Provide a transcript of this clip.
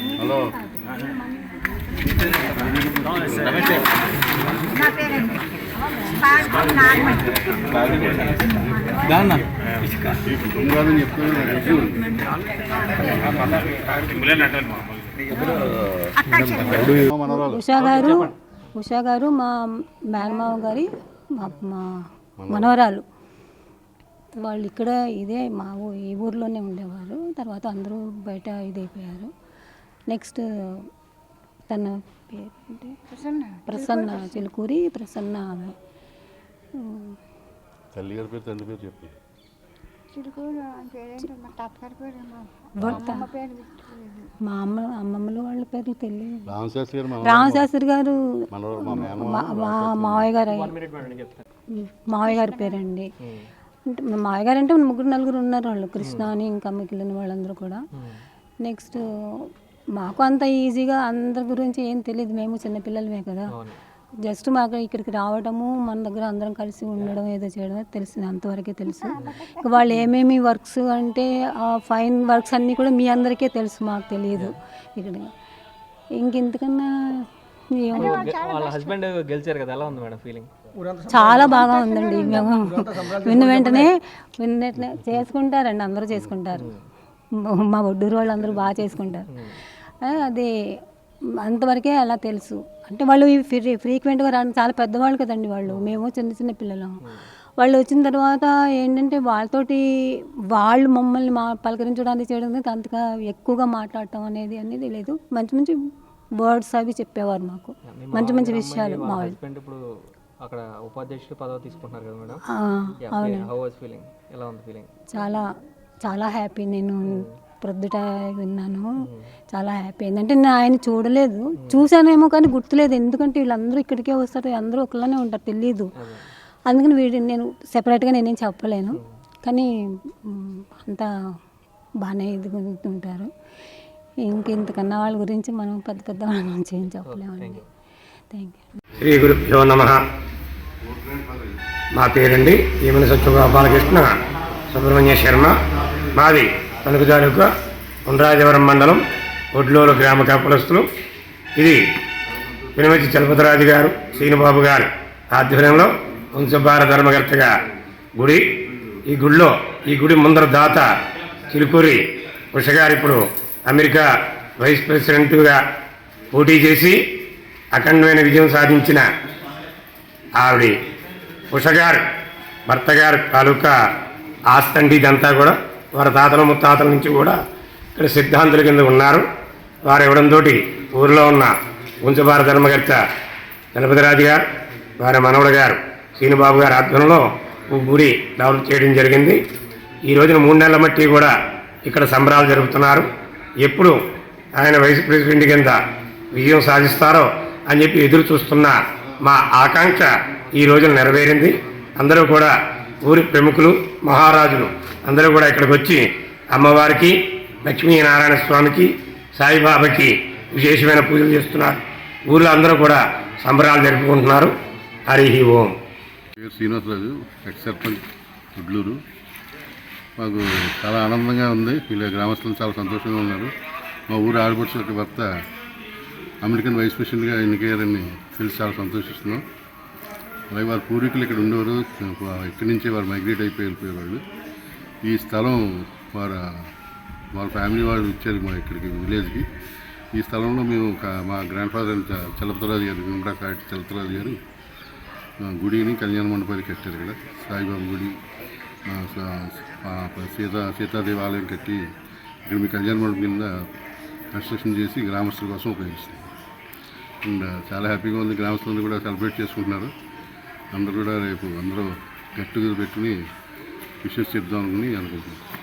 Hello Usha గారు మా మేనమావ గారి మా మనవరాలు. వాళ్ళు ఇక్కడ ఇదే ఈ ఊర్లోనే ఉండేవారు. తర్వాత అందరూ బయట ఇదైపోయారు. నెక్స్ట్ తన పేరు ప్రసన్న చిలుకూరి ప్రసన్న. తల్లి గారి పేరు తండ్రి పేరు చెప్పి మా అమ్మమ్మలు వాళ్ళ పేర్లు తెలియదు. రామశాస్త్రి గారు మా మావయ్య గారి పేరండి. మావయ్య గారు అంటే 3-4 ఉన్నారు. వాళ్ళు కృష్ణ అని ఇంకా మిగిలిన వాళ్ళందరూ కూడా. నెక్స్ట్ మాకు అంత ఈజీగా అందరి గురించి ఏం తెలియదు. మేము చిన్నపిల్లలమే కదా. జస్ట్ మాకు ఇక్కడికి రావడము, మన దగ్గర అందరం కలిసి ఉండడం, ఏదో చేయడం తెలిసింది. అంతవరకే తెలుసు. ఇక వాళ్ళు ఏమేమి వర్క్స్ అంటే ఫైన్ వర్క్స్ అన్నీ కూడా మీ అందరికీ తెలుసు, మాకు తెలియదు. ఇక్కడ ఇంకెంతకన్నా చాలా బాగా ఉందండి. మేము విన్న వెంటనే చేసుకుంటారండి, అందరూ చేసుకుంటారు. మా ఒడ్డూరు వాళ్ళు అందరూ బాగా చేసుకుంటారు. అది అంతవరకే అలా తెలుసు. అంటే వాళ్ళు ఫ్రీక్వెంట్గా రావడం, చాలా పెద్దవాళ్ళు కదండి వాళ్ళు. మేము చిన్న పిల్లలం. వాళ్ళు వచ్చిన తర్వాత ఏంటంటే వాళ్ళు మమ్మల్ని పలకరించడానికి చేయడం అంతగా ఎక్కువగా మాట్లాడటం అనేది లేదు. మంచి వర్డ్స్ అవి చెప్పేవారు మాకు, మంచి విషయాలు. మా వాళ్ళు అక్కడ ఉపాధ్యక్షుడు పదవి తీసుకుంటున్నారు కదా మేడం. అవును, చాలా హ్యాపీ. నేను ప్రొద్దుట విన్నాను, చాలా హ్యాపీ అయింది. అంటే నేను ఆయన చూడలేదు, చూశానేమో కానీ గుర్తులేదు. ఎందుకంటే వీళ్ళందరూ ఇక్కడికే వస్తారు, అందరూ ఒకలానే ఉంటారు, తెలీదు. అందుకని నేను సెపరేట్గా నేనేం చెప్పలేను. కానీ అంతా బాగానే ఉంటారు. ఇంకెంతకన్నా వాళ్ళ గురించి మనం పెద్ద వాళ్ళ గురించి ఏం చెప్పలేమండి. Thank you. శ్రీ గురుభ్యో నమః. మా పేరండి ఈమెన సత్యగోపాలకృష్ణ సుబ్రహ్మణ్య శర్మ. మాది తణుకు తాలూకా ఉండ్రాజవరం మండలం ఒడ్లూరు గ్రామ కాపులస్తులు. ఇది పినమతి చలపతిరాజు గారు, శ్రీనుబాబు గారు ఆధ్వర్యంలో వంశభార ధర్మకర్తగా గుడి. ఈ గుడి ముందర దాత చిలుకూరి ఉష గారు ఇప్పుడు అమెరికా వైస్ ప్రెసిడెంట్గా పోటీ చేసి అఖండమైన విజయం సాధించిన ఆవిడ ఉష గారు భర్త గారు తాలూకా ఆస్తండి ఇదంతా కూడా వారి తాతల ముత్తాతల నుంచి కూడా ఇక్కడ సిద్ధాంతుల కింద ఉన్నారు. వారు ఇవ్వడంతో ఊరిలో ఉన్న వంశభార ధర్మకర్త చలపతిరాజు గారు, వారి మనవడు గారు శ్రీనుబాబు గారి ఆధ్వర్యంలో గుడి డెవలప్ చేయడం జరిగింది. ఈ రోజున 3 నెలల మట్టి కూడా ఇక్కడ సంబరాలు జరుపుతున్నారు. ఎప్పుడు ఆయన వైస్ ప్రెసిడెంట్ కింద విజయం సాధిస్తారో అని చెప్పి ఎదురు చూస్తున్న మా ఆకాంక్ష ఈ రోజున నెరవేరింది. అందరూ కూడా ఊరి ప్రముఖులు, మహారాజులు అందరూ కూడా ఇక్కడికి వచ్చి అమ్మవారికి, లక్ష్మీనారాయణ స్వామికి, సాయిబాబాకి విశేషమైన పూజలు చేస్తున్నారు. ఊళ్ళో అందరూ కూడా సంబరాలు జరుపుకుంటున్నారు. హరి ఓం. శ్రీనివాసరాజు, ఎక్స్ సర్పంచ్ గుడ్లూరు. మాకు చాలా ఆనందంగా ఉంది. వీళ్ళ గ్రామస్తులు చాలా సంతోషంగా ఉన్నారు. మా ఊరు ఆడపడుచు భర్త అమెరికన్ వైస్ ప్రెసిడెంట్గా ఎన్నికయ్యారని తెలిసి చాలా సంతోషిస్తున్నాం. అలాగే వారి పూర్వీకులు ఇక్కడ ఉండేవారు, ఇక్కడి నుంచే వారు మైగ్రేట్ వెళ్ళిపోయేవాళ్ళు. ఈ స్థలం వాళ్ళ ఫ్యామిలీ వాళ్ళు ఇచ్చారు మా ఇక్కడికి విలేజ్కి. ఈ స్థలంలో మేము మా గ్రాండ్ ఫాదర్ చలపతిరాజు గారు, గుండ్రాకాటి చలపతిరాజు గారు గుడిని కళ్యాణ మండపాన్ని కట్టారు. ఇక్కడ సాయిబాబా గుడి, సీతాదేవి ఆలయం కట్టి ఇక్కడ మీ కళ్యాణ మండపం కింద కన్స్ట్రక్షన్ చేసి గ్రామస్తుల కోసం ఉపయోగిస్తాం. అండ్ చాలా హ్యాపీగా ఉంది. గ్రామస్తులందరూ కూడా సెలబ్రేట్ చేసుకుంటున్నారు. అందరూ కూడా రేపు అందరూ గెట్ టుగెదర్ పెట్టుకుని విషెస్ చెప్దాం అనుకుంటున్నాం.